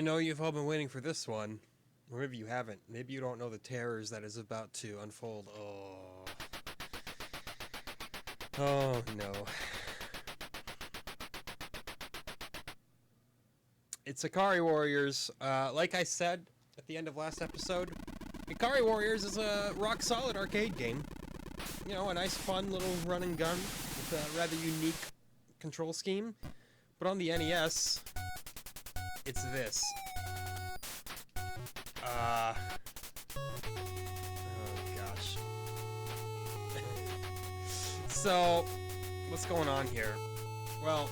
I know you've all been waiting for this one. Or maybe you haven't. Maybe you don't know the terrors that is about to unfold. Oh. Oh, no. It's Ikari Warriors. Like I said at the end of last episode, Ikari Warriors is a rock-solid arcade game. You know, a nice, fun little run and gun with a rather unique control scheme. But on the NES, it's this. Oh, gosh. So, what's going on here? Well,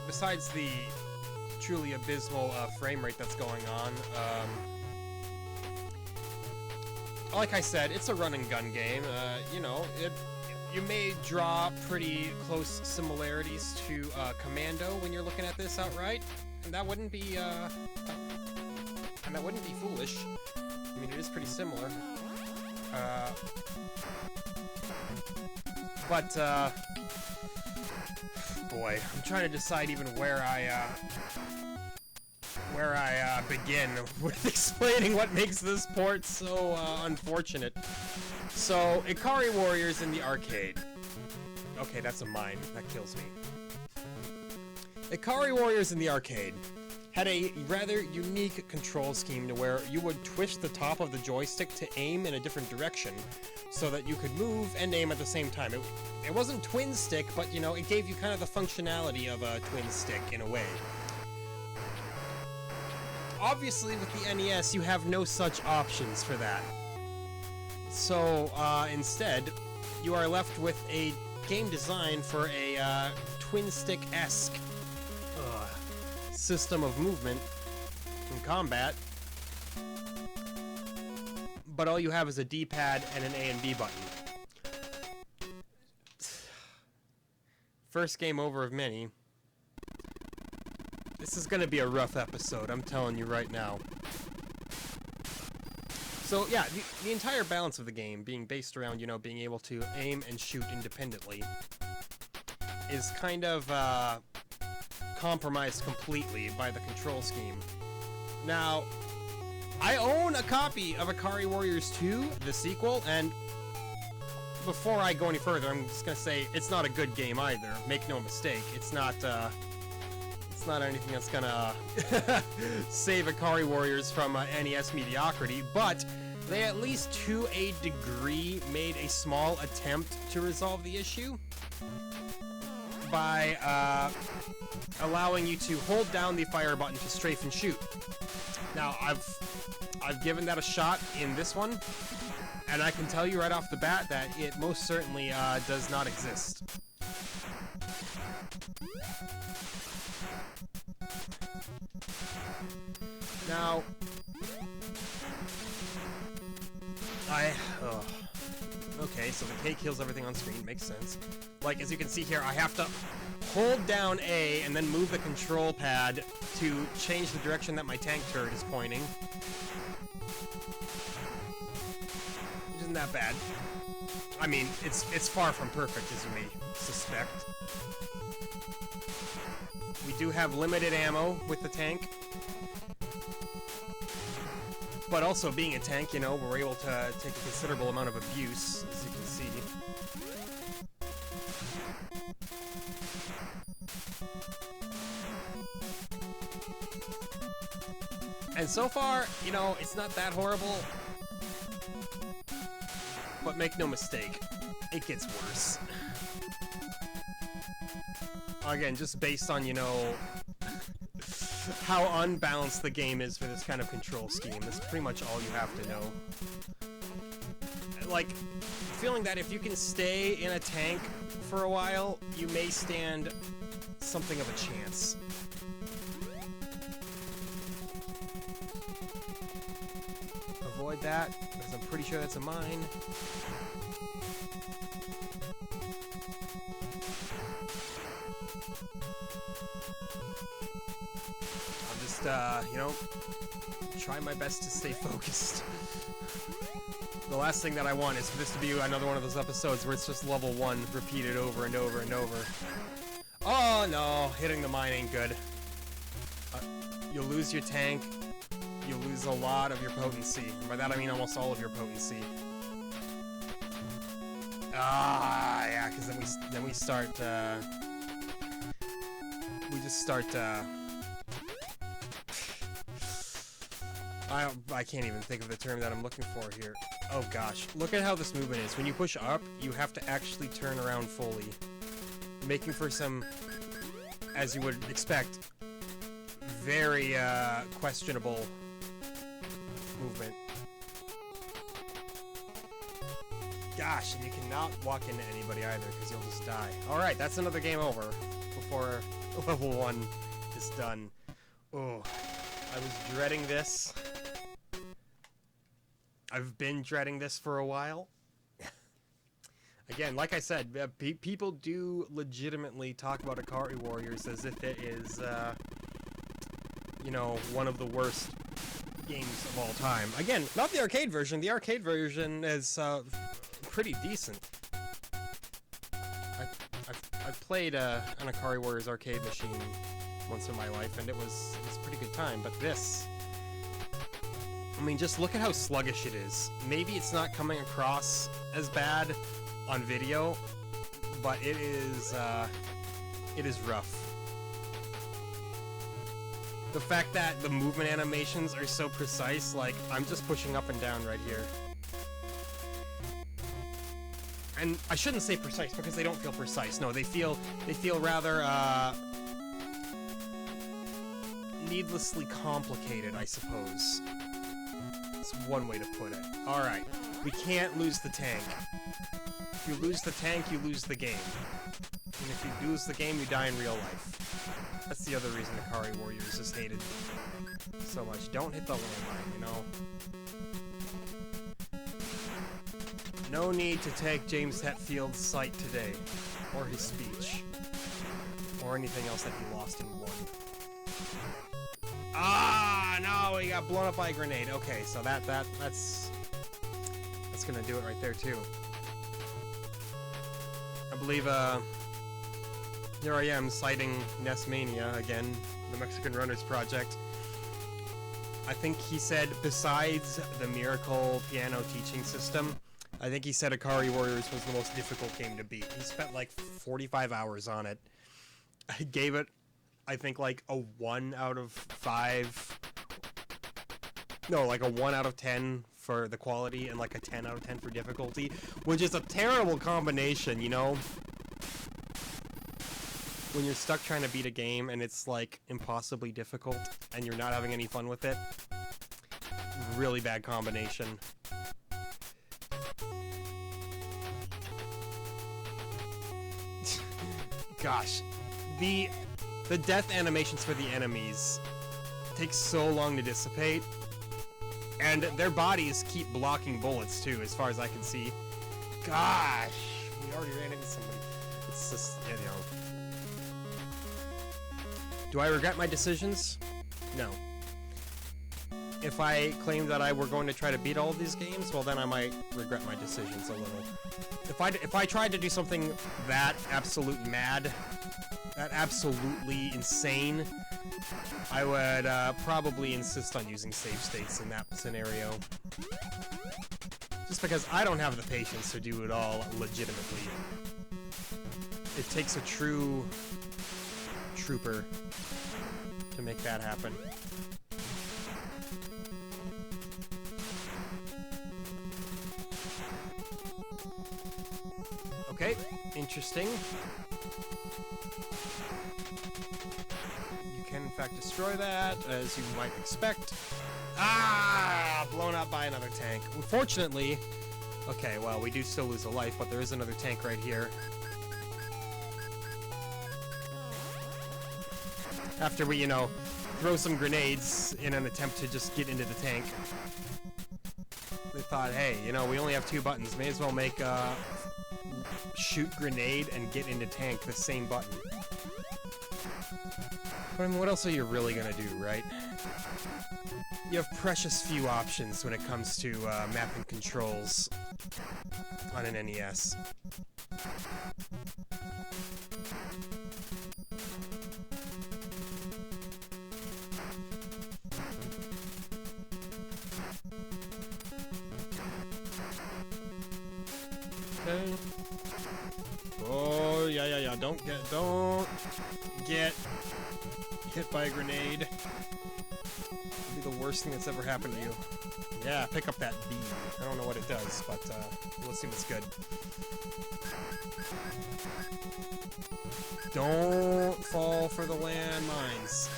besides the truly abysmal frame rate that's going on, like I said, it's a run and gun game. You know, you may draw pretty close similarities to Commando when you're looking at this outright, and that wouldn't be foolish. I mean, it is pretty similar. But boy, I'm trying to decide even where I begin with explaining what makes this port so unfortunate. So, Ikari Warriors in the arcade. Okay, that's a mine. That kills me. Ikari Warriors in the arcade had a rather unique control scheme to where you would twist the top of the joystick to aim in a different direction so that you could move and aim at the same time. It wasn't twin stick, but, you know, it gave you kind of the functionality of a twin stick in a way. Obviously, with the NES, you have no such options for that. So, instead, you are left with a game design for a twin-stick-esque system of movement in combat. But all you have is a D-pad and an A and B button. First game over of many. This is gonna be a rough episode, I'm telling you right now. So yeah, the entire balance of the game being based around, you know, being able to aim and shoot independently is kind of compromised completely by the control scheme. Now, I own a copy of Ikari Warriors 2, the sequel, and before I go any further, I'm just gonna say it's not a good game either. Make no mistake, it's not anything that's gonna save Ikari Warriors from NES mediocrity, but they at least to a degree made a small attempt to resolve the issue by allowing you to hold down the fire button to strafe and shoot. Now, I've given that a shot in this one, and I can tell you right off the bat that it most certainly does not exist. Now, okay, so the K kills everything on screen, makes sense. Like, as you can see here, I have to hold down A and then move the control pad to change the direction that my tank turret is pointing. Which isn't that bad. I mean, it's far from perfect, as you may suspect. We do have limited ammo with the tank. But also, being a tank, you know, we're able to take a considerable amount of abuse, as you can see. And so far, you know, it's not that horrible. But make no mistake, it gets worse. Again, just based on, you know, how unbalanced the game is for this kind of control scheme. That's pretty much all you have to know. Like, feeling that if you can stay in a tank for a while, you may stand something of a chance. Avoid that, because I'm pretty sure that's a mine. You know, try my best to stay focused. The last thing that I want is for this to be another one of those episodes where it's just level 1 repeated over and over and over. Oh no, hitting the mine ain't good. You'll lose your tank. You'll lose a lot of your potency. And by that I mean almost all of your potency. Ah, yeah, because then we start. We just start. I can't even think of the term that I'm looking for here. Oh gosh, look at how this movement is. When you push up, you have to actually turn around fully, making for some, as you would expect, very questionable movement. Gosh, and you cannot walk into anybody either because you'll just die. Alright, that's another game over before level 1 is done. Oh, I was dreading this. I've been dreading this for a while. Again, like I said, people do legitimately talk about Ikari Warriors as if it is, you know, one of the worst games of all time. Again, not the arcade version. The arcade version is pretty decent. I've played an Ikari Warriors arcade machine once in my life, and it was a pretty good time. But this, I mean, just look at how sluggish it is. Maybe it's not coming across as bad on video, but it is rough. The fact that the movement animations are so precise, like, I'm just pushing up and down right here. And I shouldn't say precise because they don't feel precise. No, they feel rather needlessly complicated, I suppose. That's one way to put it. Alright, we can't lose the tank. If you lose the tank, you lose the game. And if you lose the game, you die in real life. That's the other reason Ikari Warriors is hated so much. Don't hit the landmine, you know? No need to take James Hetfield's sight today, or his speech, or anything else that he lost in one. Ah, no, he got blown up by a grenade. Okay, so that's gonna do it right there too. I believe here I am citing NES Mania again, the Mexican Runners Project. I think he said besides the Miracle piano teaching system, I think he said Ikari Warriors was the most difficult game to beat. He spent like 45 hours on it. I gave it, I think, like a 1 out of 5. No, like a 1 out of 10 for the quality and like a 10 out of 10 for difficulty, which is a terrible combination, you know? When you're stuck trying to beat a game and it's like impossibly difficult and you're not having any fun with it. Really bad combination. Gosh, the death animations for the enemies take so long to dissipate, and their bodies keep blocking bullets too, as far as I can see. Gosh, we already ran into somebody. It's just, you know. Do I regret my decisions? No. If I claimed that I were going to try to beat all of these games, well then I might regret my decisions a little. If I tried to do something that absolute mad, that absolutely insane, I would probably insist on using save states in that scenario. Just because I don't have the patience to do it all legitimately. It takes a true trooper to make that happen. Okay, interesting. You can in fact destroy that, as you might expect. Ah! Blown up by another tank. Unfortunately, okay, well, we do still lose a life, but there is another tank right here. After we, you know, throw some grenades in an attempt to just get into the tank. They thought, hey, you know, we only have 2 buttons. May as well make shoot grenade and get into tank the same button. But I mean, what else are you really gonna do, right? You have precious few options when it comes to mapping controls on an NES. Okay. Oh, yeah. Don't get hit by a grenade. It'll be the worst thing that's ever happened to you. Yeah, pick up that beam. I don't know what it does, but we'll assume it's good. Don't fall for the landmines.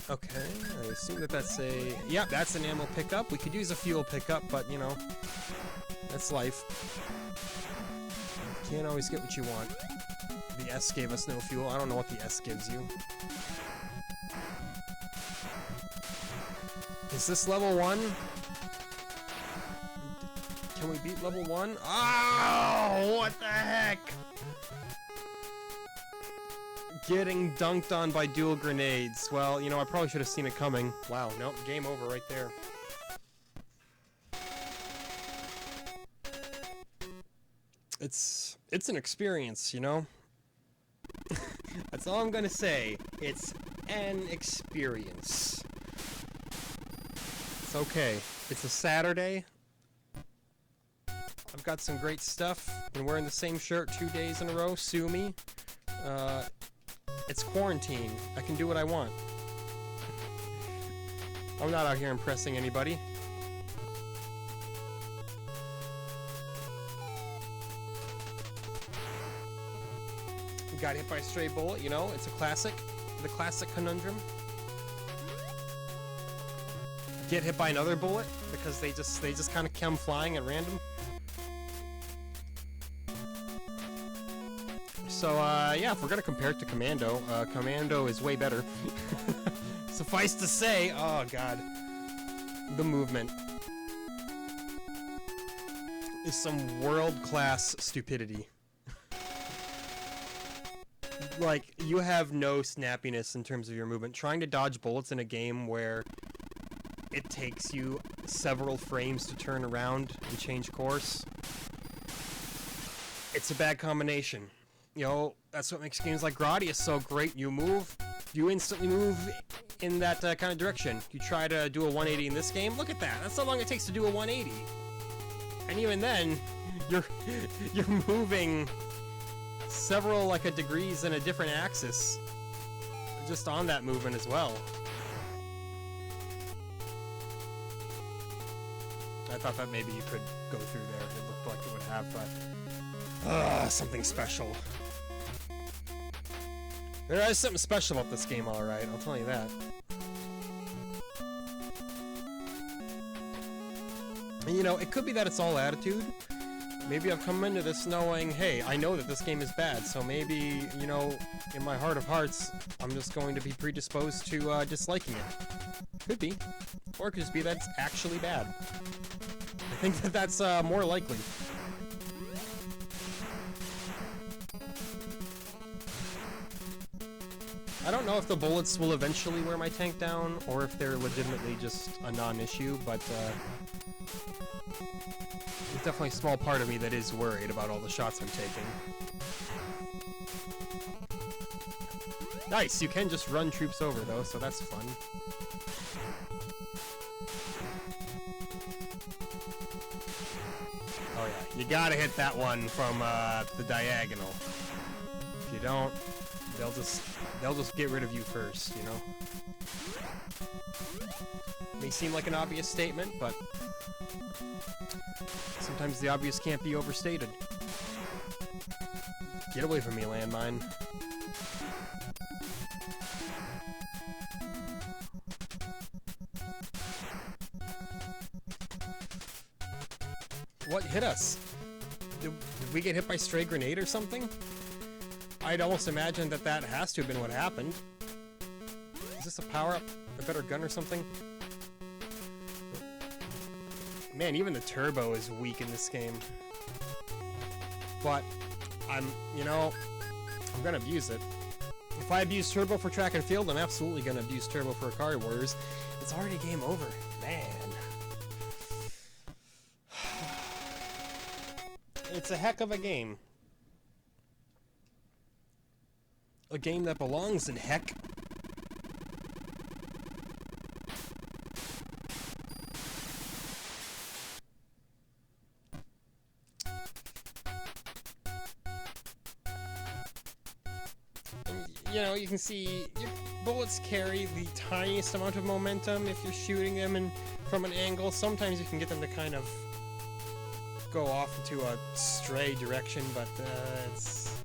Okay, I assume that that's a... Yep, that's an ammo pickup. We could use a fuel pickup, but, you know, that's life. Can't always get what you want. The S gave us no fuel. I don't know what the S gives you. Is this level 1? Can we beat level 1? Oh, what the heck? Getting dunked on by dual grenades. Well, you know, I probably should have seen it coming. Wow, nope, game over right there. It's an experience, you know? That's all I'm gonna say. It's an experience. It's okay. It's a Saturday. I've got some great stuff. Been wearing the same shirt 2 days in a row. Sue me. It's quarantine. I can do what I want. I'm not out here impressing anybody. Got hit by a stray bullet, you know, it's a classic. The classic conundrum. Get hit by another bullet because they just kind of come flying at random. So, yeah, if we're gonna compare it to Commando, Commando is way better. Suffice to say, oh god, the movement is some world-class stupidity. Like, you have no snappiness in terms of your movement. Trying to dodge bullets in a game where it takes you several frames to turn around and change course, it's a bad combination. You know, that's what makes games like Gradius so great. You move, you instantly move in that kind of direction. You try to do a 180 in this game, look at that. That's how long it takes to do a 180. And even then, you're moving several, like, degrees in a different axis just on that movement as well. I thought that maybe you could go through there. It looked like it would have, but something special. There is something special about this game, alright, I'll tell you that. And, you know, it could be that it's all attitude. Maybe I've come into this knowing, hey, I know that this game is bad, so maybe, you know, in my heart of hearts, I'm just going to be predisposed to disliking it. Could be. Or it could just be that it's actually bad. I think that that's more likely. I don't know if the bullets will eventually wear my tank down, or if they're legitimately just a non-issue, but there's definitely a small part of me that is worried about all the shots I'm taking. Nice, you can just run troops over though, so that's fun. Oh yeah, you gotta hit that one from the diagonal. If you don't, they'll just get rid of you first, you know? May seem like an obvious statement, but sometimes the obvious can't be overstated. Get away from me, landmine. What hit us? Did we get hit by stray grenade or something? I'd almost imagine that that has to have been what happened. Is this a power-up? A better gun or something? Man, even the turbo is weak in this game. But, you know, I'm gonna abuse it. If I abuse turbo for track and field, I'm absolutely gonna abuse turbo for Ikari Warriors. It's already game over. Man. It's a heck of a game. A game that belongs in heck. you know, you can see your bullets carry the tiniest amount of momentum if you're shooting them and from an angle. Sometimes you can get them to kind of go off into a stray direction, but it's...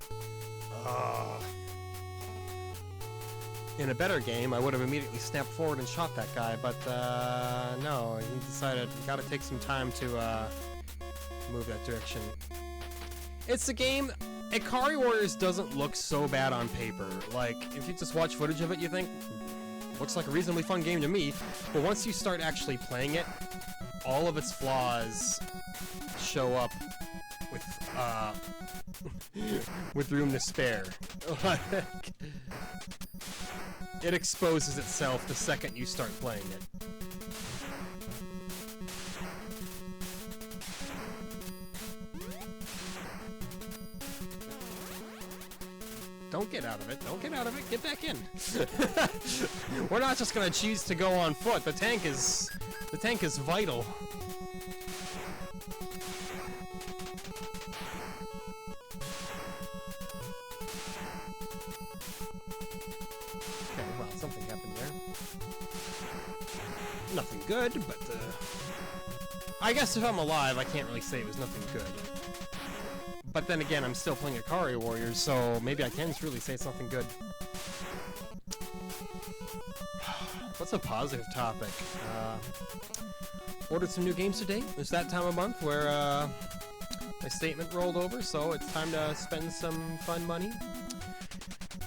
In a better game, I would have immediately snapped forward and shot that guy, but no, he decided gotta take some time to move that direction. It's a game... Ikari Warriors doesn't look so bad on paper. Like, if you just watch footage of it, you think, looks like a reasonably fun game to me, but once you start actually playing it, all of its flaws show up with, with room to spare. It exposes itself the second you start playing it. Don't get out of it. Don't get out of it. Get back in. We're not just gonna choose to go on foot. The tank is vital. Okay, well, something happened there. Nothing good, but I guess if I'm alive, I can't really say it was nothing good. But then again, I'm still playing Ikari Warriors, so maybe I can really say it's nothing good. What's a positive topic? Ordered some new games today. It's that time of month where my statement rolled over, so it's time to spend some fun money.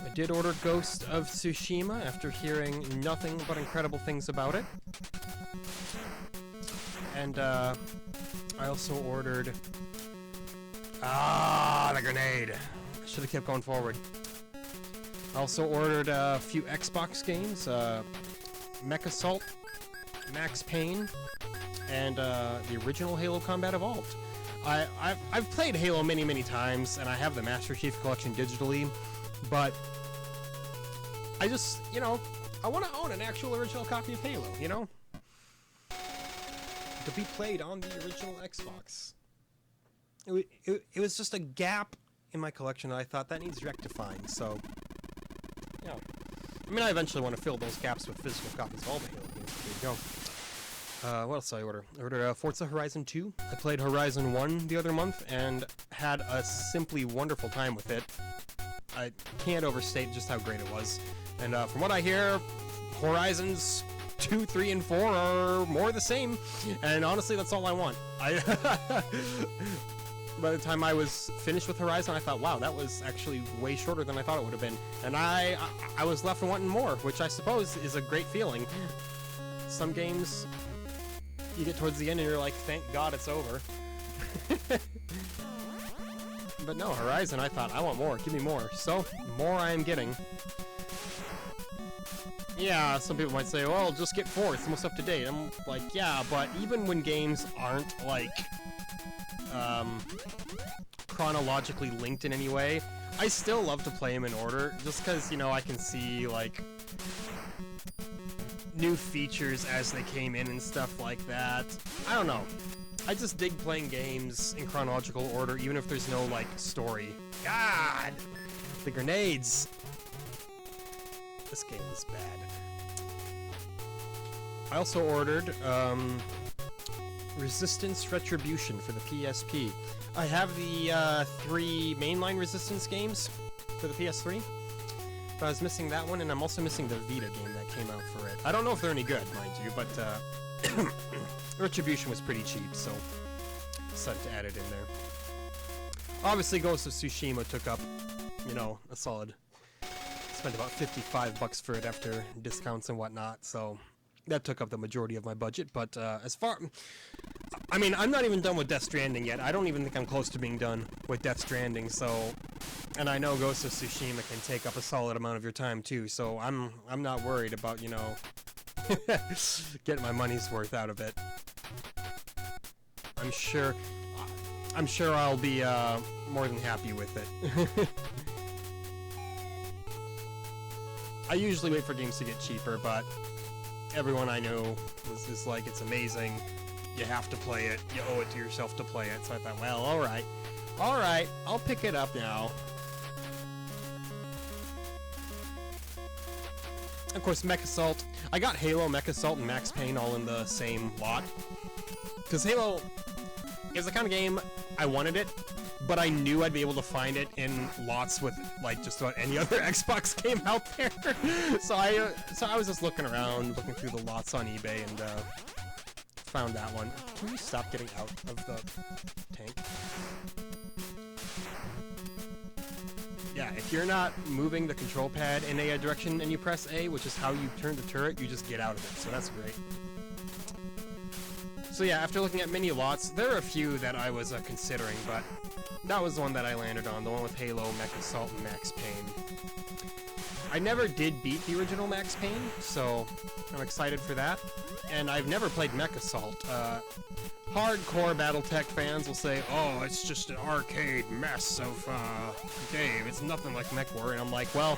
I did order Ghost of Tsushima after hearing nothing but incredible things about it. And I also ordered... the grenade! I should have kept going forward. I also ordered a few Xbox games, Mech Assault, Max Payne, and the original Halo Combat Evolved. I've played Halo many times, and I have the Master Chief Collection digitally, but I just, you know, I want to own an actual original copy of Halo, you know? To be played on the original Xbox. It was just a gap in my collection that I thought that needs rectifying, so, yeah. I mean, I eventually want to fill those gaps with physical copies of all the Halo games. There you go. What else did I order? I ordered Forza Horizon 2. I played Horizon 1 the other month and had a simply wonderful time with it. I can't overstate just how great it was. And from what I hear, Horizons 2, 3, and 4 are more the same. And honestly, that's all I want. By the time I was finished with Horizon, I thought, wow, that was actually way shorter than I thought it would have been. And I was left wanting more, which I suppose is a great feeling. Some games, you get towards the end and you're like, thank God it's over. But no, Horizon, I thought, I want more, give me more. So, more I am getting. Yeah, some people might say, well, just get 4, it's almost up to date. I'm like, yeah, but even when games aren't, like... chronologically linked in any way, I still love to play them in order, just because, you know, I can see, like, new features as they came in and stuff like that. I don't know. I just dig playing games in chronological order, even if there's no, like, story. God! The grenades! This game is bad. I also ordered, Resistance Retribution for the PSP. I have the 3 mainline Resistance games for the PS3, but I was missing that one, and I'm also missing the Vita game that came out for it. I don't know if they're any good, mind you, but Retribution was pretty cheap, so decided to add it in there. Obviously, Ghost of Tsushima took up, you know, a solid... Spent about $55 for it after discounts and whatnot, so... That took up the majority of my budget, but as far... I mean, I'm not even done with Death Stranding yet. I don't even think I'm close to being done with Death Stranding, so... And I know Ghost of Tsushima can take up a solid amount of your time, too, so I'm not worried about, you know... getting my money's worth out of it. I'm sure I'll be more than happy with it. I usually wait for games to get cheaper, but... Everyone I know was just like, it's amazing, you have to play it, you owe it to yourself to play it, so I thought, well, alright, I'll pick it up now. Of course, Mech Assault. I got Halo, Mech Assault, and Max Payne all in the same lot. Because Halo is the kind of game I wanted it, but I knew I'd be able to find it in lots with like just about any other Xbox game out there. so I was just looking around, looking through the lots on eBay, and found that one. Can you stop getting out of the tank? Yeah, if you're not moving the control pad in a direction and you press A, which is how you turn the turret, you just get out of it, so that's great. So yeah, after looking at many lots, there are a few that I was considering, but that was the one that I landed on, the one with Halo, Mech Assault, and Max Payne. I never did beat the original Max Payne, so I'm excited for that. And I've never played Mech Assault. Hardcore Battletech fans will say, oh, it's just an arcade mess of game. It's nothing like Mech Warrior. And I'm like, well,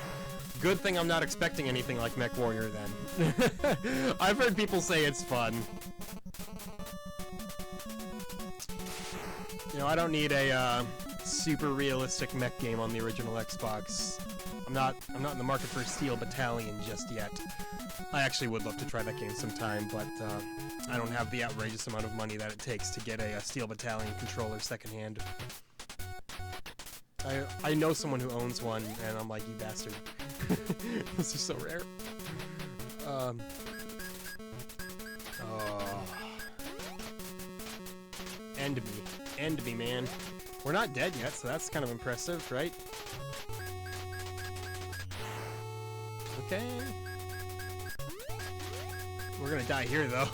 good thing I'm not expecting anything like Mech Warrior then. I've heard people say it's fun. You know, I don't need a super realistic mech game on the original Xbox. I'm not in the market for Steel Battalion just yet. I actually would love to try that game sometime, but I don't have the outrageous amount of money that it takes to get a Steel Battalion controller secondhand. I know someone who owns one, and I'm like, you bastard. Those are so rare. End me, man. We're not dead yet, so that's kind of impressive, right? Okay. We're gonna die here, though.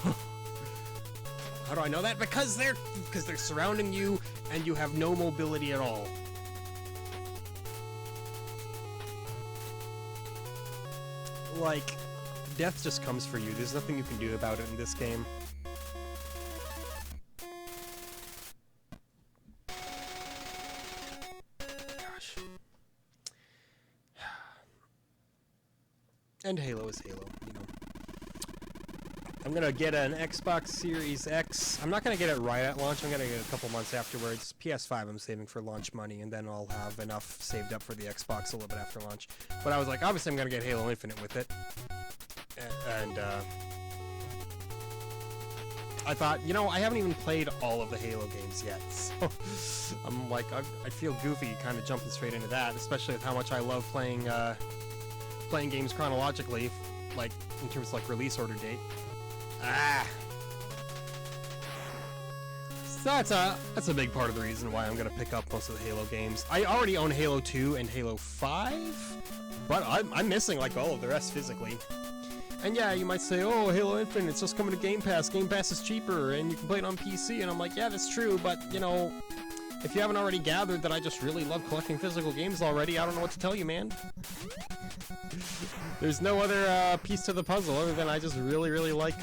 How do I know that? Because they're surrounding you, and you have no mobility at all. Like, death just comes for you. There's nothing you can do about it in this game. And Halo is Halo, you know. I'm gonna get an Xbox Series X. I'm not gonna get it right at launch. I'm gonna get it a couple months afterwards. PS5 I'm saving for launch money, and then I'll have enough saved up for the Xbox a little bit after launch. But I was like, obviously I'm gonna get Halo Infinite with it. And I thought, you know, I haven't even played all of the Halo games yet, so I'm like, I feel goofy kind of jumping straight into that, especially with how much I love playing games chronologically, like in terms of like release order date. So that's a big part of the reason why I'm gonna pick up most of the Halo games. I already own Halo 2 and Halo 5, but I'm missing like all of the rest physically. And yeah, you might say, oh, Halo Infinite, it's just coming to Game Pass. Game Pass is cheaper, and you can play it on PC. And I'm like, yeah, that's true, but you know, if you haven't already gathered that I just really love collecting physical games already, I don't know what to tell you, man. There's no other piece to the puzzle other than I just really, really like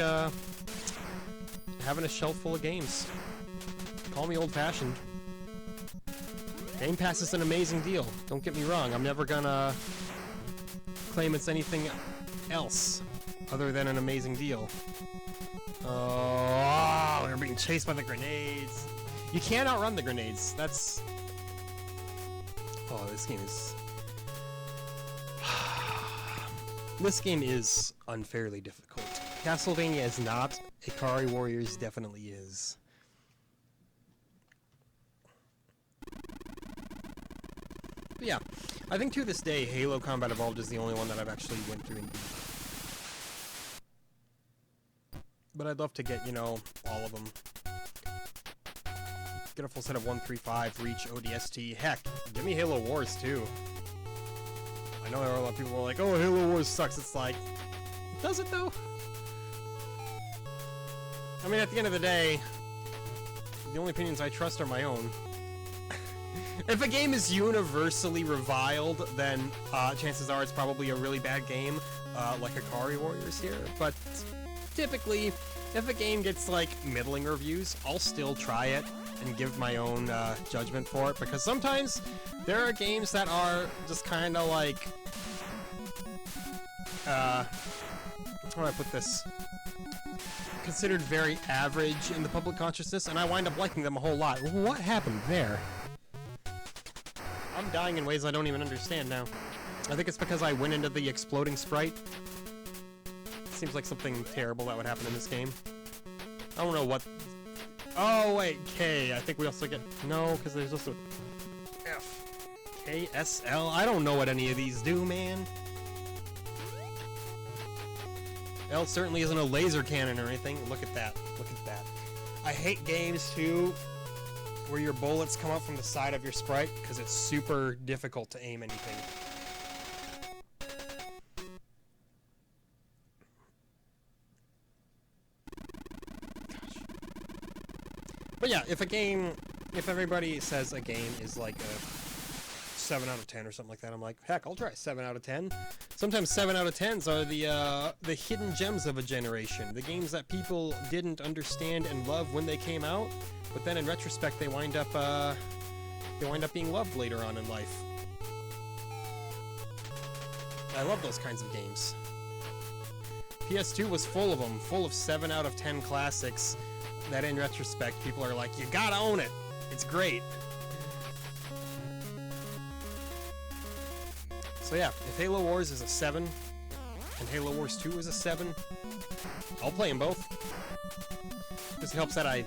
having a shelf full of games. Call me old-fashioned. Game Pass is an amazing deal. Don't get me wrong. I'm never gonna claim it's anything else other than an amazing deal. Oh, we're being chased by the grenades. You can't outrun the grenades. That's... Oh, this game is... This game is unfairly difficult. Castlevania is not. Ikari Warriors definitely is. But yeah, I think to this day, Halo Combat Evolved is the only one that I've actually went through and beat. But I'd love to get, you know, all of them. Get a full set of 135, Reach, ODST. Heck, give me Halo Wars too. I know there are a lot of people who are like, oh, Halo Wars sucks. It's like, does it though? I mean, at the end of the day, the only opinions I trust are my own. If a game is universally reviled, then chances are it's probably a really bad game, like Ikari Warriors here. But typically, if a game gets like middling reviews, I'll still try it and give my own judgment for it, because sometimes there are games that are just kind of like, how do I put this? Considered very average in the public consciousness, and I wind up liking them a whole lot. What happened there? I'm dying in ways I don't even understand now. I think it's because I went into the exploding sprite. seems like something terrible that would happen in this game. I don't know what... Oh, wait, K. I think we also get... No, because there's also... F. K, S, L. I don't know what any of these do, man. L certainly isn't a laser cannon or anything. Look at that. Look at that. I hate games, too, where your bullets come up from the side of your sprite, because it's super difficult to aim anything. But yeah, if everybody says a game is like a 7 out of 10 or something like that, I'm like, heck, I'll try 7 out of 10. Sometimes 7 out of 10s are the hidden gems of a generation, the games that people didn't understand and love when they came out, but then in retrospect they wind up being loved later on in life. I love those kinds of games. PS2 was full of them, full of 7 out of 10 classics that in retrospect people are like, you gotta own it, it's great. So yeah, if Halo Wars is a 7 and Halo Wars 2 is a 7, I'll play them both. This helps that I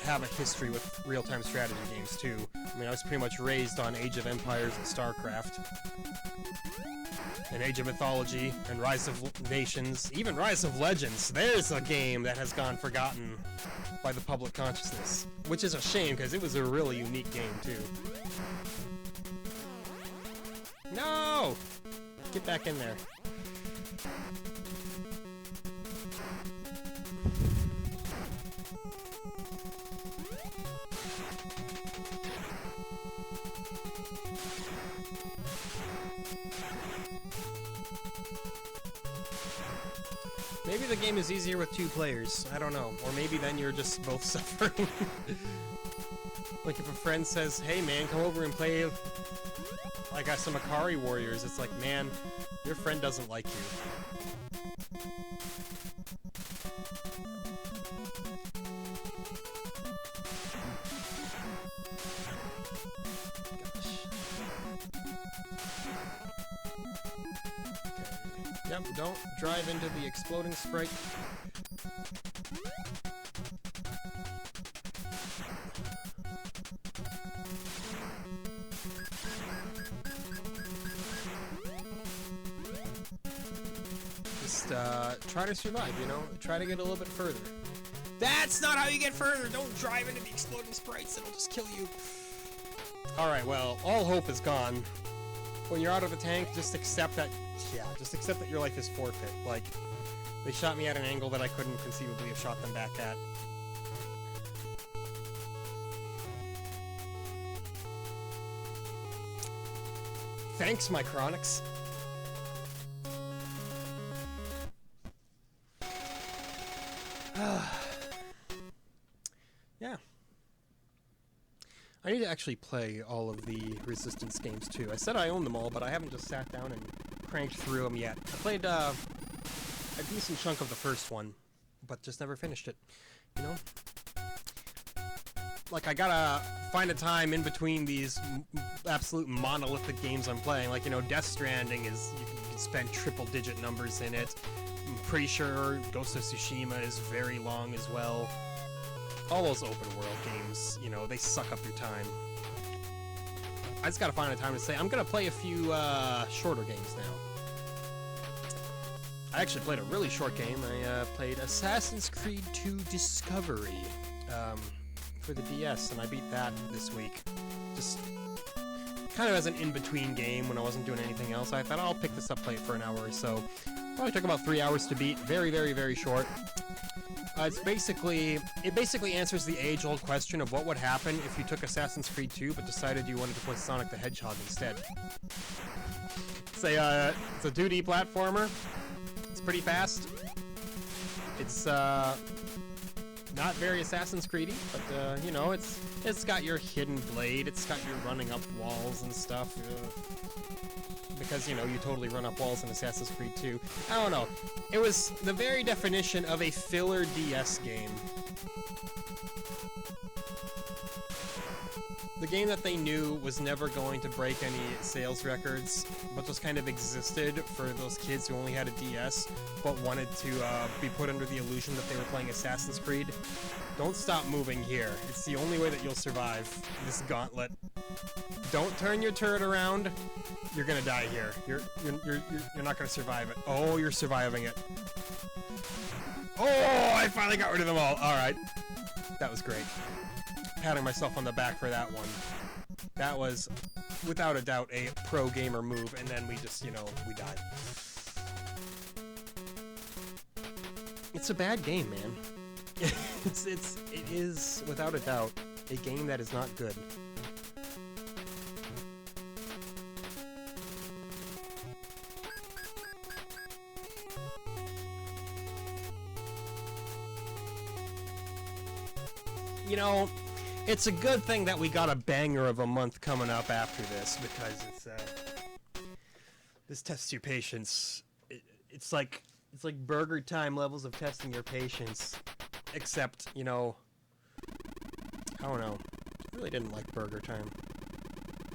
have a history with real-time strategy games too. I mean, I was pretty much raised on Age of Empires and StarCraft, and Age of Mythology, and Rise of Nations, even Rise of Legends. There's a game that has gone forgotten by the public consciousness, which is a shame because it was a really unique game too. No! Get back in there. Maybe the game is easier with 2 players. I don't know. Or maybe then you're just both suffering. Like if a friend says, hey man, come over and play like some Ikari Warriors, it's like, man, your friend doesn't like you. Yep, don't drive into the exploding sprite. Just try to survive, you know? Try to get a little bit further. That's not how you get further! Don't drive into the exploding sprites, it'll just kill you. Alright, well, all hope is gone. When you're out of the tank, just accept that, yeah, just accept that your life is forfeit. Like, they shot me at an angle that I couldn't conceivably have shot them back at. Thanks, Micronics. Yeah. I need to actually play all of the Resistance games too. I said I own them all, but I haven't just sat down and cranked through them yet. I played a decent chunk of the first one, but just never finished it, you know? Like, I gotta find a time in between these absolute monolithic games I'm playing. Like, you know, Death Stranding is, you can spend triple-digit numbers in it. I'm pretty sure Ghost of Tsushima is very long as well. All those open-world games, you know, they suck up your time. I just gotta find a time to say, I'm gonna play a few shorter games now. I actually played a really short game. I played Assassin's Creed 2 Discovery for the DS, and I beat that this week. Just kind of as an in-between game when I wasn't doing anything else. I thought I'll pick this up, play it for an hour or so. Probably took about 3 hours to beat. Very, very, very short. It basically answers the age-old question of what would happen if you took Assassin's Creed 2 but decided you wanted to play Sonic the Hedgehog instead. It's a 2D platformer. It's pretty fast. It's not very Assassin's Creedy, but you know, it's got your hidden blade. It's got your running up walls and stuff. Because, you know, you totally run up walls in Assassin's Creed 2. I don't know. It was the very definition of a filler DS game. The game that they knew was never going to break any sales records, but just kind of existed for those kids who only had a DS, but wanted to be put under the illusion that they were playing Assassin's Creed. Don't stop moving here. It's the only way that you'll survive this gauntlet. Don't turn your turret around. You're gonna die here. You're not gonna survive it. Oh, you're surviving it. Oh, I finally got rid of them all. All right, that was great. Patting myself on the back for that one. That was, without a doubt, a pro gamer move, and then we just, you know, we died. It's a bad game, man. It is, without a doubt, a game that is not good. You know, it's a good thing that we got a banger of a month coming up after this, because it's this tests your patience. It's like Burger Time levels of testing your patience, except, you know, I don't know. I really didn't like Burger Time.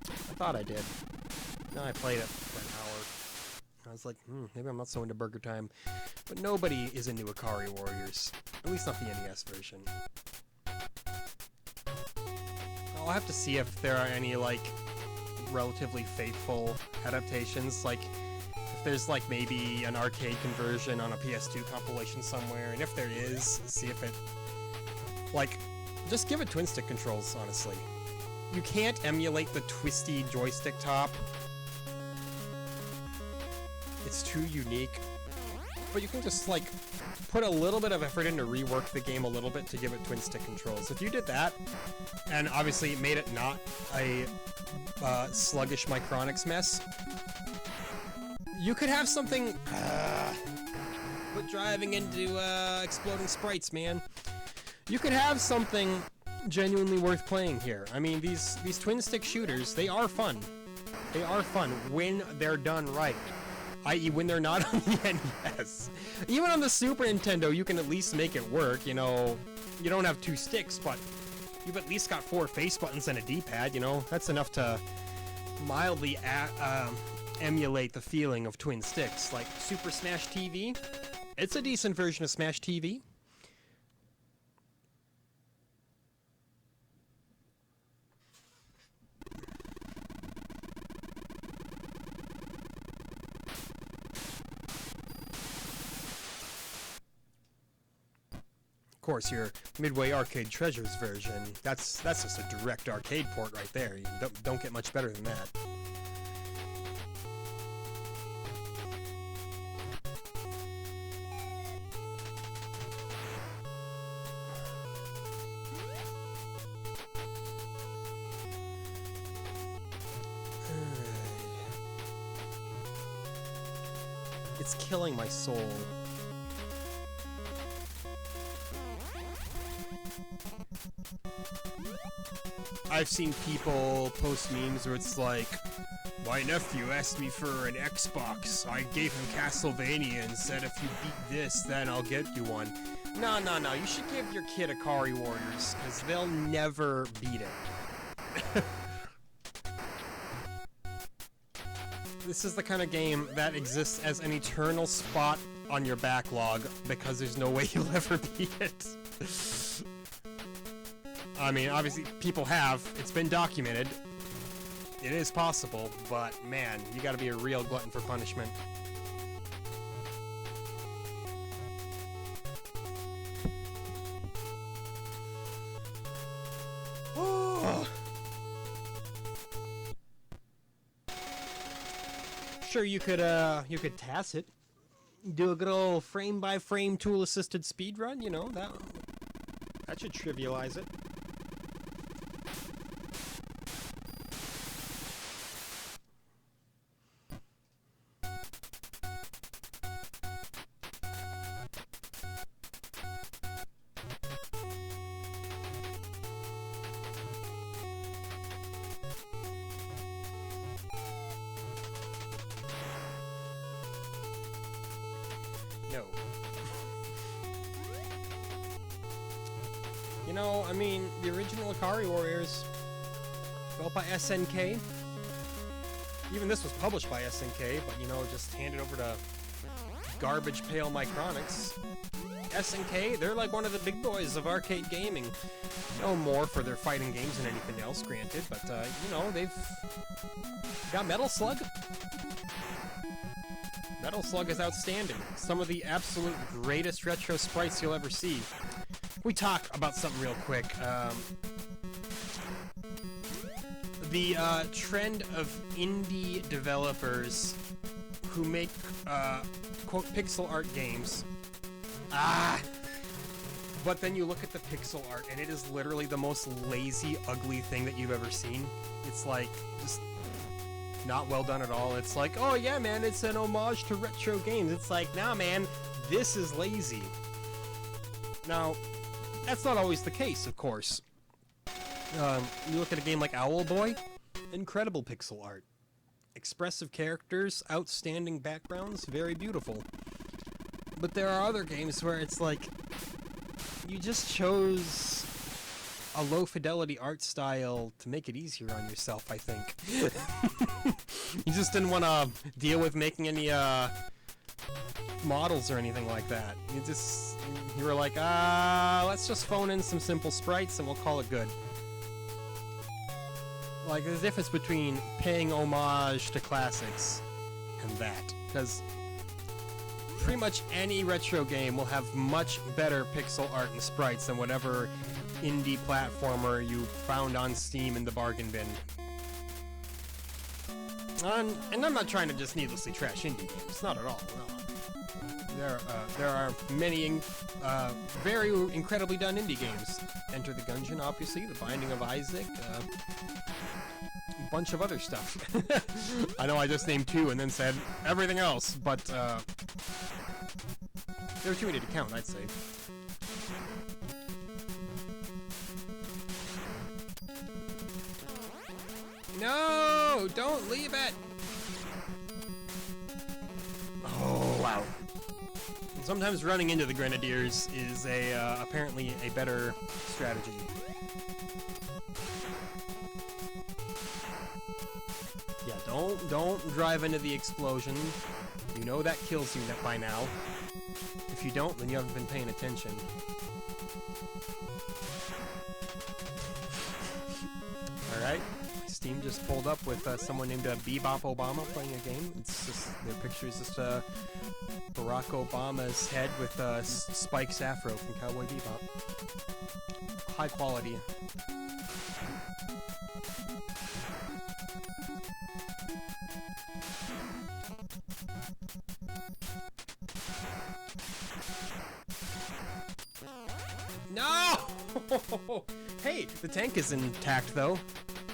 I thought I did. Then I played it for an hour. I was like, maybe I'm not so into Burger Time. But nobody is into Ikari Warriors. At least not the NES version. I'll have to see if there are any, like, relatively faithful adaptations. Like, if there's, like, maybe an arcade conversion on a PS2 compilation somewhere. And if there is, see if it... Like, just give it twin stick controls, honestly. You can't emulate the twisty joystick top. It's too unique. But you can just, like, put a little bit of effort in to rework the game a little bit to give it twin stick controls. If you did that, and obviously made it not a sluggish Micronics mess, you could have something... Quit driving into exploding sprites, man. You could have something genuinely worth playing here. I mean, these twin stick shooters, they are fun. They are fun when they're done right. I.e. when they're not on the NES. Even on the Super Nintendo, you can at least make it work, you know. You don't have two sticks, but you've at least got 4 face buttons and a D-pad, you know. That's enough to mildly emulate the feeling of twin sticks. Like Super Smash TV, it's a decent version of Smash TV. Of course, your Midway Arcade Treasures version, that's just a direct arcade port right there. You don't get much better than that. It's killing my soul. I've seen people post memes where it's like, my nephew asked me for an Xbox. I gave him Castlevania and said if you beat this, then I'll get you one. No. You should give your kid Ikari Warriors, because they'll never beat it. This is the kind of game that exists as an eternal spot on your backlog, because there's no way you'll ever beat it. I mean, obviously, people have. It's been documented. It is possible, but man, you gotta be a real glutton for punishment. Oh. Sure, you could TAS it. Do a good old frame-by-frame tool-assisted speedrun, you know, that should trivialize it. No. You know, I mean, the original Ikari Warriors, developed by SNK. Even this was published by SNK, but, you know, just handed over to garbage pail Micronics. SNK, they're like one of the big boys of arcade gaming. No more for their fighting games than anything else, granted, but, you know, they've got Metal Slug. Metal Slug is outstanding. Some of the absolute greatest retro sprites you'll ever see. We talk about something real quick. The trend of indie developers who make, quote, pixel art games. But then you look at the pixel art, and it is literally the most lazy, ugly thing that you've ever seen. It's like, just not well done at all. It's like, oh yeah, man, it's an homage to retro games. It's like, nah, man, this is lazy. Now, that's not always the case, of course. You look at a game like Owlboy, incredible pixel art. Expressive characters, outstanding backgrounds, very beautiful. But there are other games where it's like, you just chose a low-fidelity art style to make it easier on yourself, I think. You just didn't want to deal with making any, models or anything like that. You were like, let's just phone in some simple sprites and we'll call it good. Like, there's a difference between paying homage to classics and that. Because pretty much any retro game will have much better pixel art and sprites than whatever indie platformer you found on Steam in the bargain bin. And I'm not trying to just needlessly trash indie games, not at all, no. There are many very incredibly done indie games. Enter the Gungeon, obviously, The Binding of Isaac, a bunch of other stuff. I know I just named two and then said everything else, but there are too many to count, I'd say. No! Don't leave it! Oh, wow. Sometimes running into the Grenadiers is apparently a better strategy. Yeah, don't drive into the explosion. You know that kills you by now. If you don't, then you haven't been paying attention. Alright. Steam just pulled up with someone named Bebop Obama playing a game. It's just, their picture is just Barack Obama's head with Spike's afro from Cowboy Bebop. High quality. No! Hey, the tank is intact though.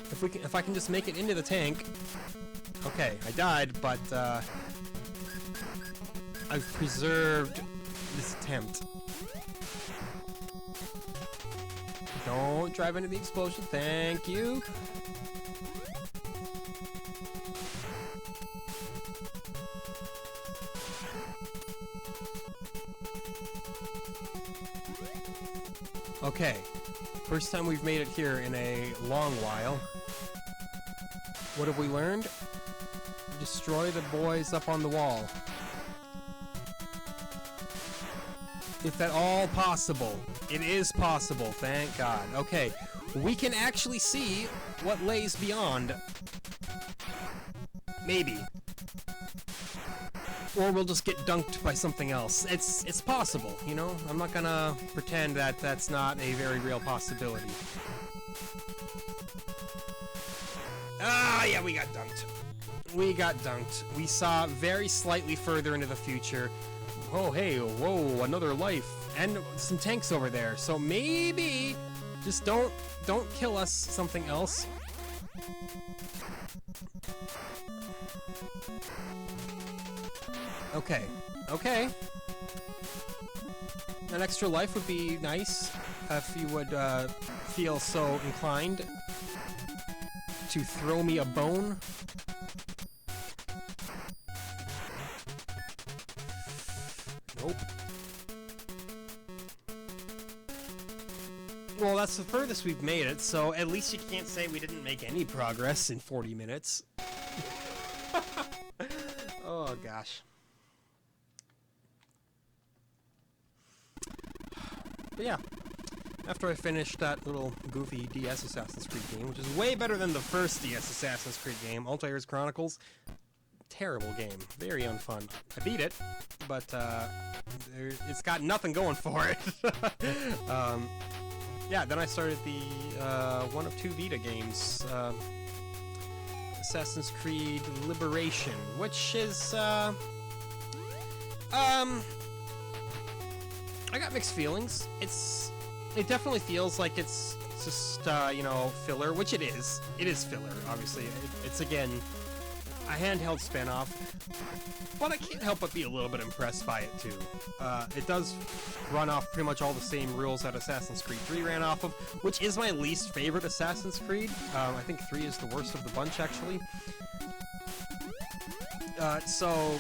If I can just make it into the tank. Okay, I died, but I've preserved this attempt. Don't drive into the explosion. Thank you. Okay. First time we've made it here in a long while. What have we learned? Destroy the boys up on the wall. If at all possible. It is possible, thank God. Okay, we can actually see what lays beyond. Maybe. Or we'll just get dunked by something else. It's possible, you know? I'm not gonna pretend that that's not a very real possibility. Ah, yeah, we got dunked. We got dunked. We saw very slightly further into the future. Oh, hey, whoa, another life. And some tanks over there. So maybe just don't kill us, something else. Okay, okay. An extra life would be nice if you would feel so inclined to throw me a bone. Nope. Well, that's the furthest we've made it, so at least you can't say we didn't make any progress in 40 minutes. Oh, gosh. But yeah, after I finished that little goofy DS Assassin's Creed game, which is way better than the first DS Assassin's Creed game, Altair's Chronicles, terrible game, very unfun. I beat it, but it's got nothing going for it. Yeah, then I started the one of two Vita games, Assassin's Creed Liberation, which is I got mixed feelings. It definitely feels like it's just you know, filler, which it is. It is filler, obviously. It's again a handheld spin-off, but I can't help but be a little bit impressed by it too. It does run off pretty much all the same rules that Assassin's Creed 3 ran off of, which is my least favorite Assassin's Creed. I think 3 is the worst of the bunch, actually. So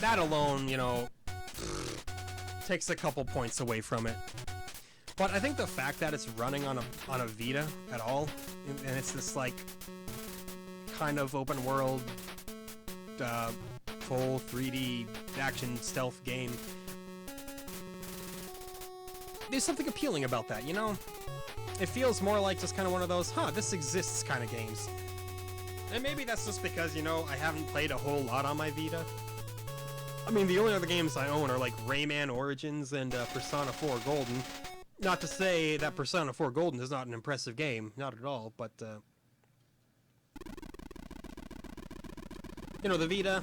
that alone, you know, takes a couple points away from it. But I think the fact that it's running on a Vita at all, and it's this like kind of open world, full 3D action stealth game, there's something appealing about that, you know? It feels more like just kind of one of those, huh, this exists kind of games. And maybe that's just because, you know, I haven't played a whole lot on my Vita. I mean, the only other games I own are like Rayman Origins and Persona 4 Golden. Not to say that Persona 4 Golden is not an impressive game, not at all, but you know, the Vita,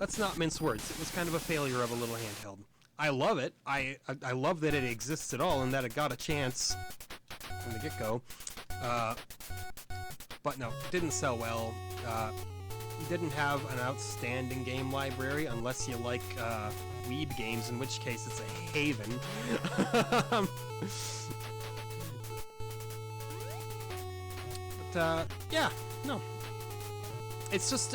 let's not mince words. It was kind of a failure of a little handheld. I love it. I love that it exists at all and that it got a chance from the get-go. But no, it didn't sell well. Didn't have an outstanding game library unless you like weeb games, in which case it's a haven. But yeah, no. It's just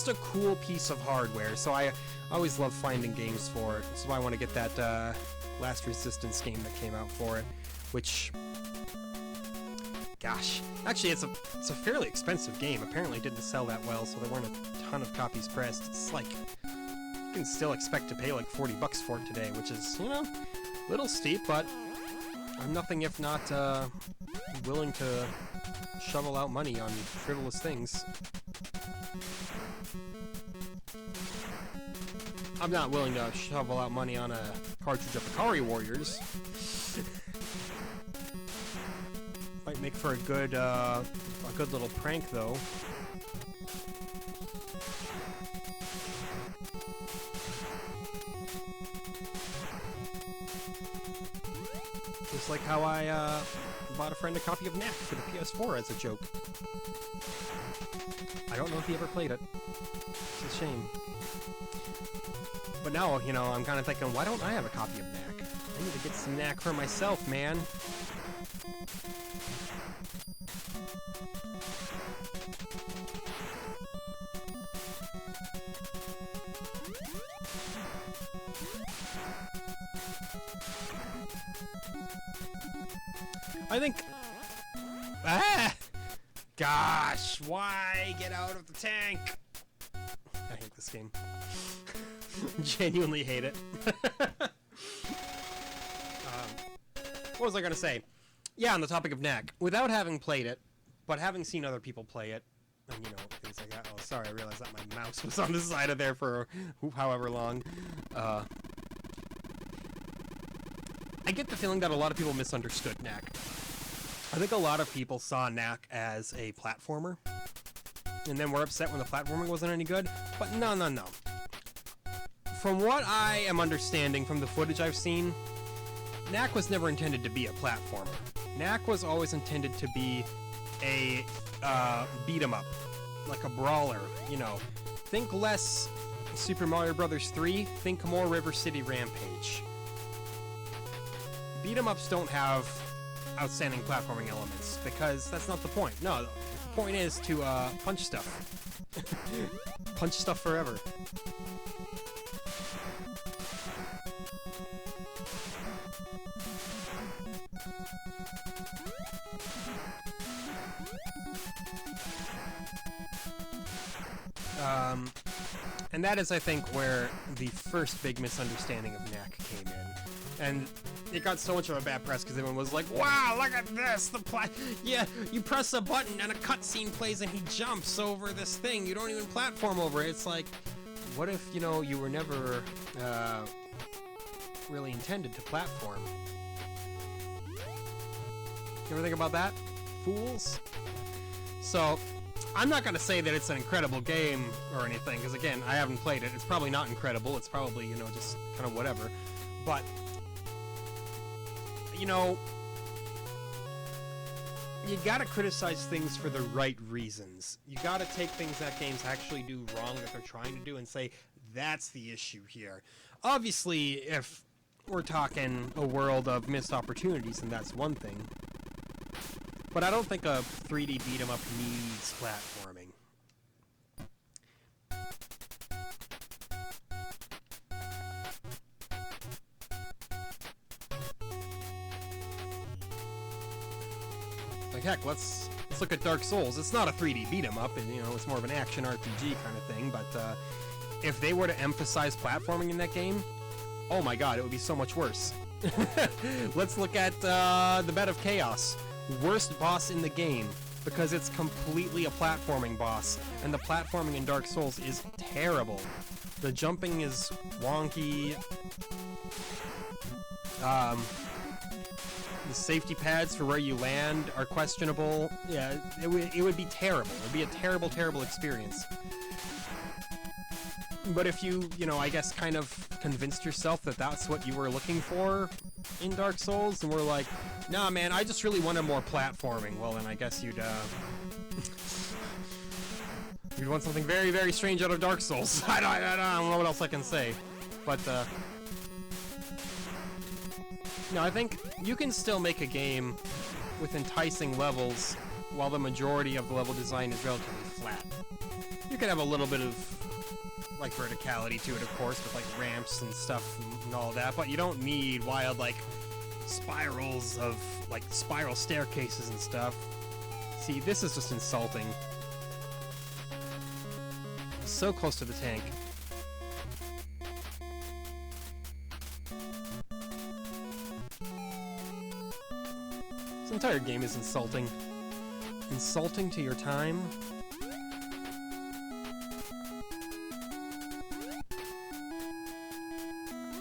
a cool piece of hardware, so I always love finding games for it. That's why I want to get that Last Resistance game that came out for it, which, gosh, actually it's a fairly expensive game. Apparently it didn't sell that well, so there weren't a ton of copies pressed. It's like, you can still expect to pay like $40 for it today, which is, you know, a little steep, but I'm nothing if not willing to shovel out money on frivolous things. I'm not willing to shovel out money on a cartridge of Ikari Warriors. Might make for a good little prank, though. Just like how I bought a friend a copy of Knack for the PS4 as a joke. I don't know if he ever played it. It's a shame. But now, you know, I'm kind of thinking, why don't I have a copy of Knack? I need to get some Knack for myself, man. I think... Ah! Gosh, why get out of the tank? I hate this game. Genuinely hate it. What was I gonna say? Yeah, on the topic of Knack, without having played it, but having seen other people play it, and you know, things like that. Oh, sorry, I realized that my mouse was on the side of there for however long. I get the feeling that a lot of people misunderstood Knack. I think a lot of people saw Knack as a platformer, and then were upset when the platforming wasn't any good, but no. From what I am understanding from the footage I've seen, Knack was never intended to be a platformer. Knack was always intended to be a beat-em-up, like a brawler, you know. Think less Super Mario Bros. 3, think more River City Rampage. Beat-em-ups don't have outstanding platforming elements, because that's not the point. No, the point is to punch stuff. Punch stuff forever. And that is, I think, where the first big misunderstanding of knack came in. And it got so much of a bad press because everyone was like, wow, look at this! Yeah, you press a button and a cutscene plays and he jumps over this thing. You don't even platform over it. It's like, what if, you know, you were never really intended to platform? You ever think about that? Fools? So, I'm not going to say that it's an incredible game or anything, because again, I haven't played it. It's probably not incredible. It's probably, you know, just kind of whatever. But, you know, you gotta criticize things for the right reasons. You gotta take things that games actually do wrong that they're trying to do and say, that's the issue here. Obviously, if we're talking a world of missed opportunities, then that's one thing. But I don't think a 3D beat-em-up needs platforming. Like, heck, let's look at Dark Souls. It's not a 3D beat-em-up, and, you know, it's more of an action RPG kind of thing, but if they were to emphasize platforming in that game, oh my god, it would be so much worse. Let's look at the Bed of Chaos. Worst boss in the game, because it's completely a platforming boss, and the platforming in Dark Souls is terrible. The jumping is wonky. The safety pads for where you land are questionable. Yeah, it would be terrible. It would be a terrible, terrible experience. But if you know, I guess kind of convinced yourself that that's what you were looking for in Dark Souls, and we're like, nah, man, I just really wanted more platforming. Well, then I guess you'd want something very, very strange out of Dark Souls. I don't know what else I can say. But, no, I think you can still make a game with enticing levels while the majority of the level design is relatively flat. You can have a little bit of, like, verticality to it, of course, with, like, ramps and stuff and all that, but you don't need wild, like, spirals of, like, spiral staircases and stuff. See, this is just insulting. So close to the tank. This entire game is insulting. Insulting to your time.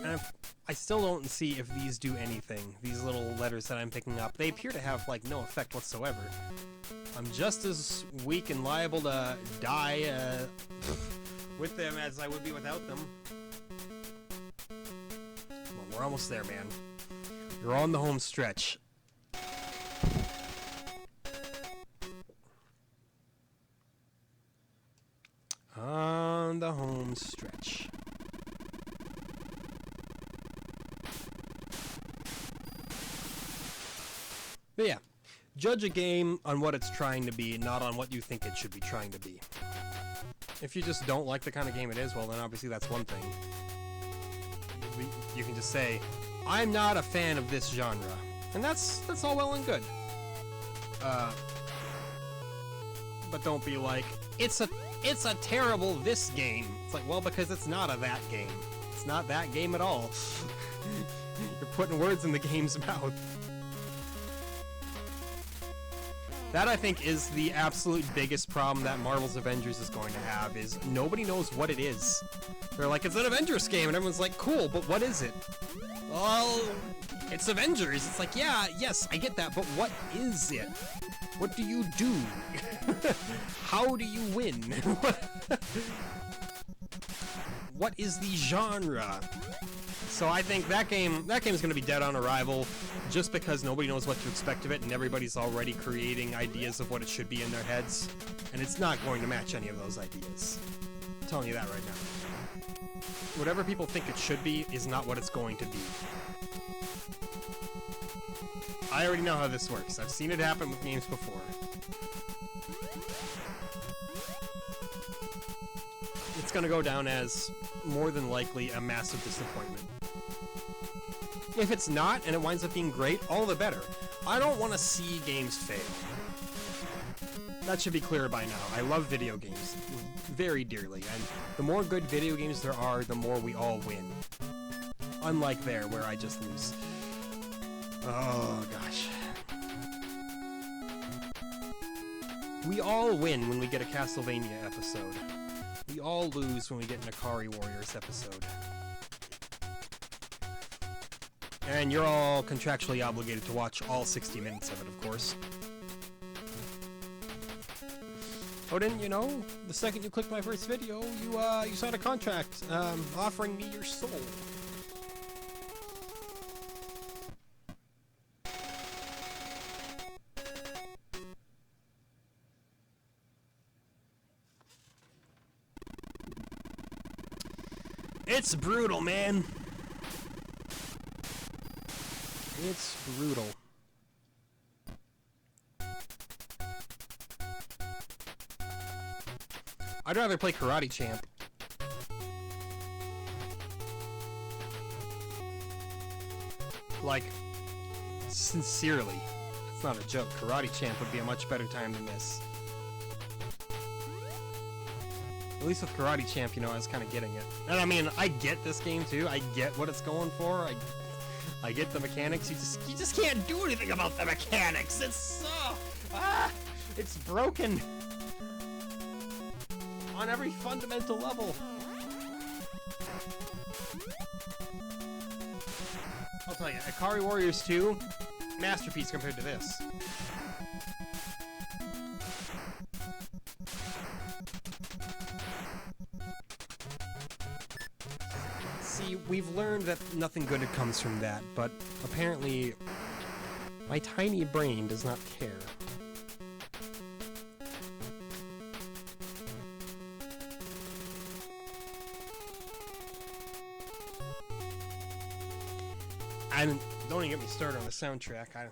And I still don't see if these do anything. These little letters that I'm picking up, they appear to have, like, no effect whatsoever. I'm just as weak and liable to die with them as I would be without them. Well, we're almost there, man. You're on the home stretch. On the home stretch. But yeah, judge a game on what it's trying to be, not on what you think it should be trying to be. If you just don't like the kind of game it is, well then obviously that's one thing. You can just say, I'm not a fan of this genre. And that's all well and good. But don't be like, it's a terrible this game. It's like, well, because it's not a that game. It's not that game at all. You're putting words in the game's mouth. That, I think, is the absolute biggest problem that Marvel's Avengers is going to have, is nobody knows what it is. They're like, it's an Avengers game, and everyone's like, cool, but what is it? Well, it's Avengers. It's like, yeah, yes, I get that, but what is it? What do you do? How do you win? What is the genre? So I think that game is going to be dead on arrival, just because nobody knows what to expect of it, and everybody's already creating ideas of what it should be in their heads, and it's not going to match any of those ideas. I'm telling you that right now. Whatever people think it should be is not what it's going to be. I already know how this works. I've seen it happen with games before. It's gonna go down as, more than likely, a massive disappointment. If it's not, and it winds up being great, all the better. I don't want to see games fail. That should be clear by now. I love video games very dearly, and the more good video games there are, the more we all win. Unlike there, where I just lose. Oh, gosh. We all win when we get a Castlevania episode. We all lose when we get an Ikari Warriors episode. And you're all contractually obligated to watch all 60 minutes of it, of course. Odin, you know, the second you clicked my first video, you signed a contract, offering me your soul. It's brutal, man. It's brutal. I'd rather play Karate Champ. Like, sincerely. It's not a joke. Karate Champ would be a much better time than this. At least with Karate Champ, you know, I was kind of getting it. And I mean, I get this game too. I get what it's going for. I get the mechanics. You just can't do anything about the mechanics. It's so it's broken on every fundamental level. I'll tell you, Ikari Warriors 2, masterpiece compared to this. See, we've learned that nothing good comes from that, but apparently my tiny brain does not care. And don't even get me started on the soundtrack. I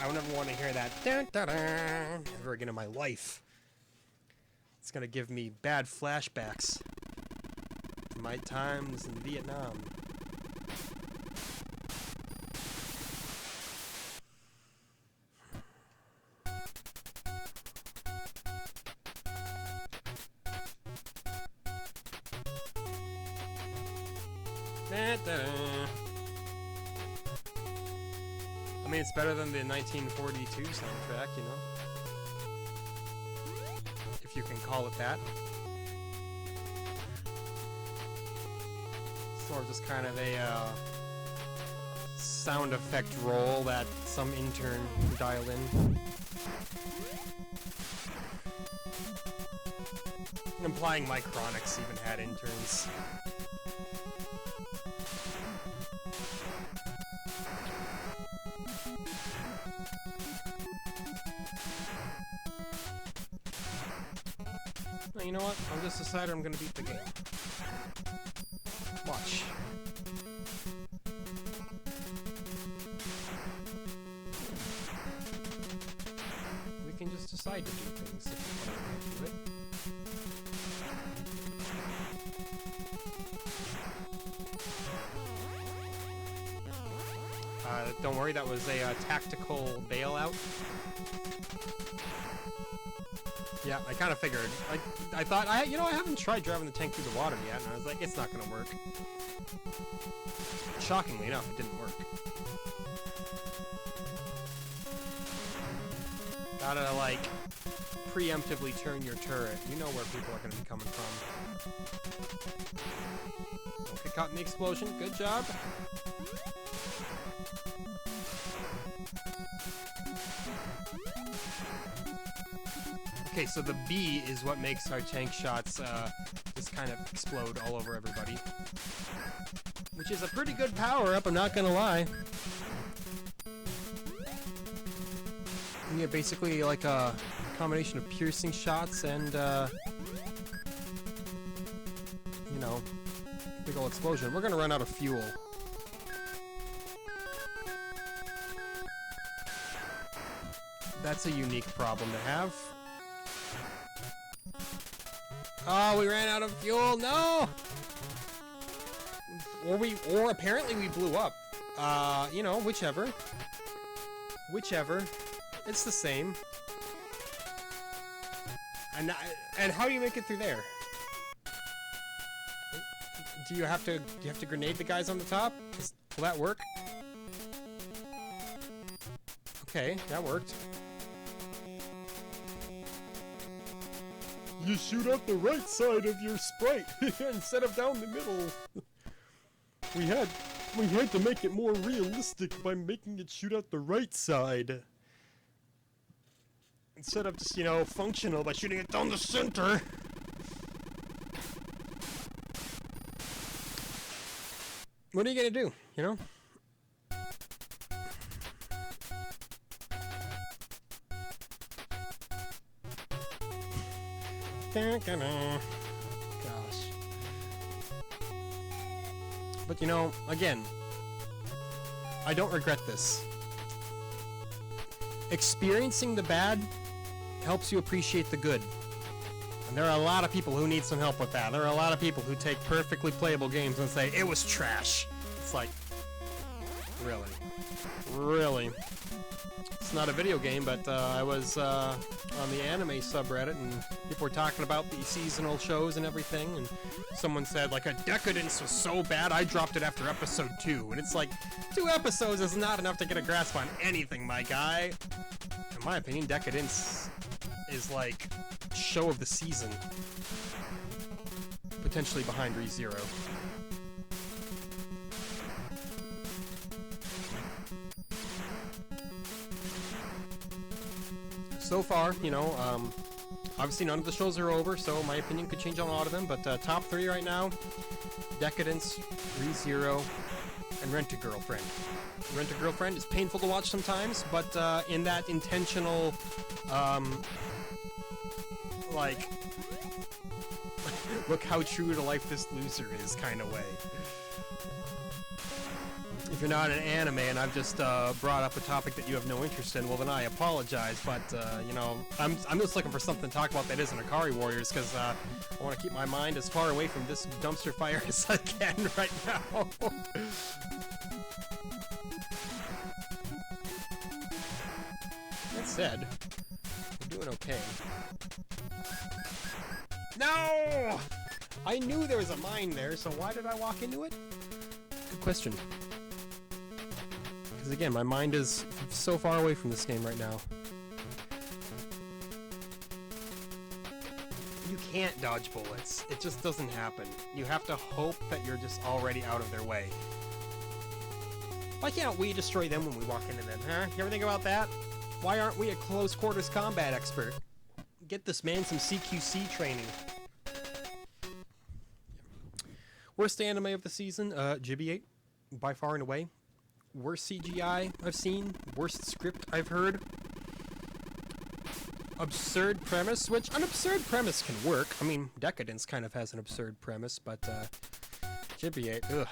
don't ever want to hear that dun, dun, dun, ever again in my life. It's gonna give me bad flashbacks to my times in Vietnam. Dun, dun, dun. I mean, it's better than the 1942 soundtrack, you know? If you can call it that. Sort of just kind of a sound effect roll that some intern dialed in. Implying Micronics even had interns. You know what? I've just decided I'm gonna beat the game. Watch. We can just decide to do things if we want to do it. Don't worry, that was a tactical bailout. Yeah, I kind of figured. I thought, you know, I haven't tried driving the tank through the water yet, and I was like, it's not gonna work. Shockingly enough, it didn't work. Gotta, like, preemptively turn your turret. You know where people are gonna be coming from. Don't get caught in the explosion. Good job. Okay, so the B is what makes our tank shots just kind of explode all over everybody. Which is a pretty good power-up, I'm not gonna lie. You get basically like a combination of piercing shots and, you know, big ol' explosion. We're gonna run out of fuel. That's a unique problem to have. Oh, we ran out of fuel. No. Or apparently we blew up. You know, whichever. Whichever. It's the same. And how do you make it through there? Do you have to grenade the guys on the top? Will that work? Okay, that worked. You shoot out the right side of your sprite instead of down the middle. We had to make it more realistic by making it shoot out the right side. Instead of just, you know, functional by shooting it down the center. What are you gonna do, you know? Gosh. But you know, again, I don't regret this. Experiencing the bad helps you appreciate the good. And there are a lot of people who need some help with that. There are a lot of people who take perfectly playable games and say, it was trash. It's like, really? Really? It's not a video game, but I was on the anime subreddit, and people were talking about the seasonal shows and everything, and someone said, like, a Decadence was so bad, I dropped it after episode 2. And it's like, 2 episodes is not enough to get a grasp on anything, my guy. In my opinion, Decadence is like show of the season. Potentially behind ReZero. So far, you know, obviously none of the shows are over, so my opinion could change on a lot of them, but top 3 right now, Decadence, ReZero, and Rent-A-Girlfriend. Rent-A-Girlfriend is painful to watch sometimes, but in that intentional, like, look how true to life this loser is kind of way. If you're not an anime and I've just brought up a topic that you have no interest in, well then I apologize, but you know, I'm just looking for something to talk about that isn't Ikari Warriors, because I want to keep my mind as far away from this dumpster fire as I can right now. That said, we're doing okay. No! I knew there was a mine there, so why did I walk into it? Good question. Because again, my mind is so far away from this game right now. You can't dodge bullets. It just doesn't happen. You have to hope that you're just already out of their way. Why can't we destroy them when we walk into them, huh? You ever think about that? Why aren't we a close quarters combat expert? Get this man some CQC training. Worst anime of the season, Ghibli, by far and away. Worst CGI I've seen. Worst script I've heard. Absurd premise, which an absurd premise can work. I mean, Decadence kind of has an absurd premise, but Ghibli, ugh.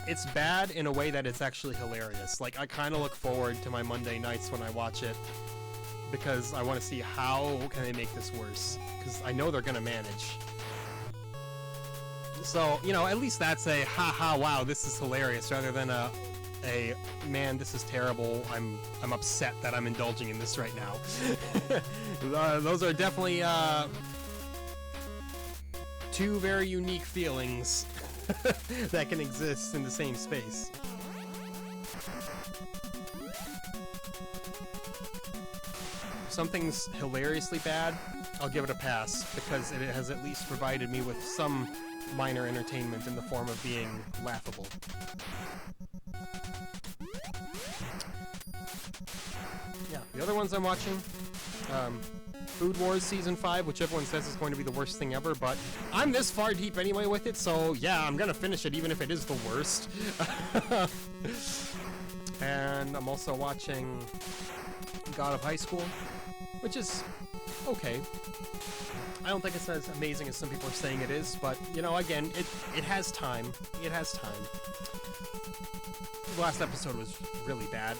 It's bad in a way that it's actually hilarious. Like, I kind of look forward to my Monday nights when I watch it, because I want to see how can they make this worse, because I know they're going to manage. So, you know, at least that's a haha, wow, this is hilarious, rather than a man, this is terrible, I'm upset that I'm indulging in this right now. Those are definitely two very unique feelings that can exist in the same space. If something's hilariously bad, I'll give it a pass, because it has at least provided me with some minor entertainment in the form of being laughable. Yeah, the other ones I'm watching, Food Wars Season 5, which everyone says is going to be the worst thing ever, but I'm this far deep anyway with it, so yeah, I'm gonna finish it even if it is the worst. And I'm also watching God of High School, which is okay. I don't think it's as amazing as some people are saying it is, but, you know, again, it has time. It has time. The last episode was really bad.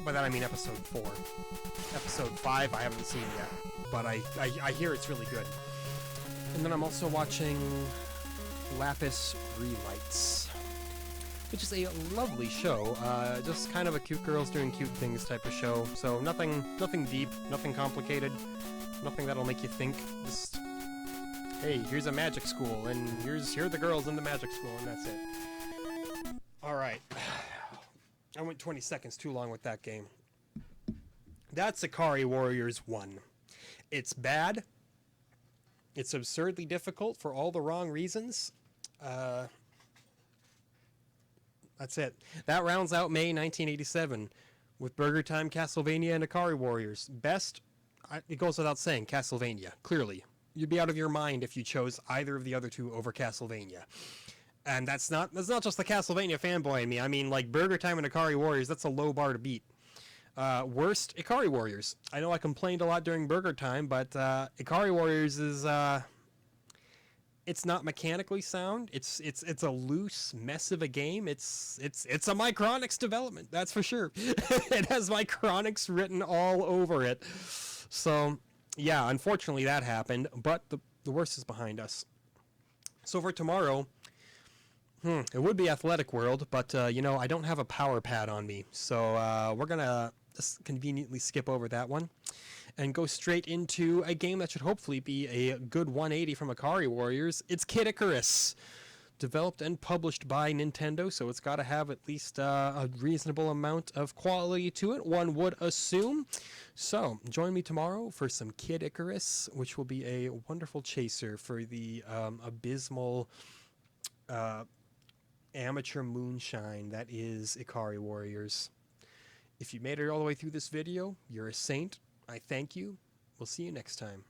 By that I mean episode 4. Episode 5 I haven't seen yet, but I hear it's really good. And then I'm also watching Lapis Relights, which is a lovely show. Just kind of a cute girls doing cute things type of show. So nothing deep, nothing complicated. Nothing that'll make you think. Just, hey, here's a magic school, and here are the girls in the magic school, and that's it. Alright. I went 20 seconds too long with that game. That's Ikari Warriors 1. It's bad. It's absurdly difficult for all the wrong reasons. That's it. That rounds out May 1987 with Burger Time, Castlevania, and Ikari Warriors. Best, it goes without saying, Castlevania, clearly. You'd be out of your mind if you chose either of the other two over Castlevania. And that's not just the Castlevania fanboy in me. I mean, like, Burger Time and Ikari Warriors, that's a low bar to beat. Worst, Ikari Warriors. I know I complained a lot during Burger Time, but Ikari Warriors is it's not mechanically sound. It's a loose mess of a game. It's a Micronics development, that's for sure. It has Micronics written all over it. So yeah, unfortunately that happened, but the worst is behind us. So for tomorrow, it would be Athletic World, but you know, I don't have a power pad on me, so we're gonna just conveniently skip over that one and go straight into a game that should hopefully be a good 180 from Ikari Warriors. It's Kid Icarus, developed and published by Nintendo, so it's got to have at least a reasonable amount of quality to it, one would assume. So join me tomorrow for some Kid Icarus, which will be a wonderful chaser for the abysmal amateur moonshine that is Ikari Warriors. If you made it all the way through this video, you're a saint. I thank you. We'll see you next time.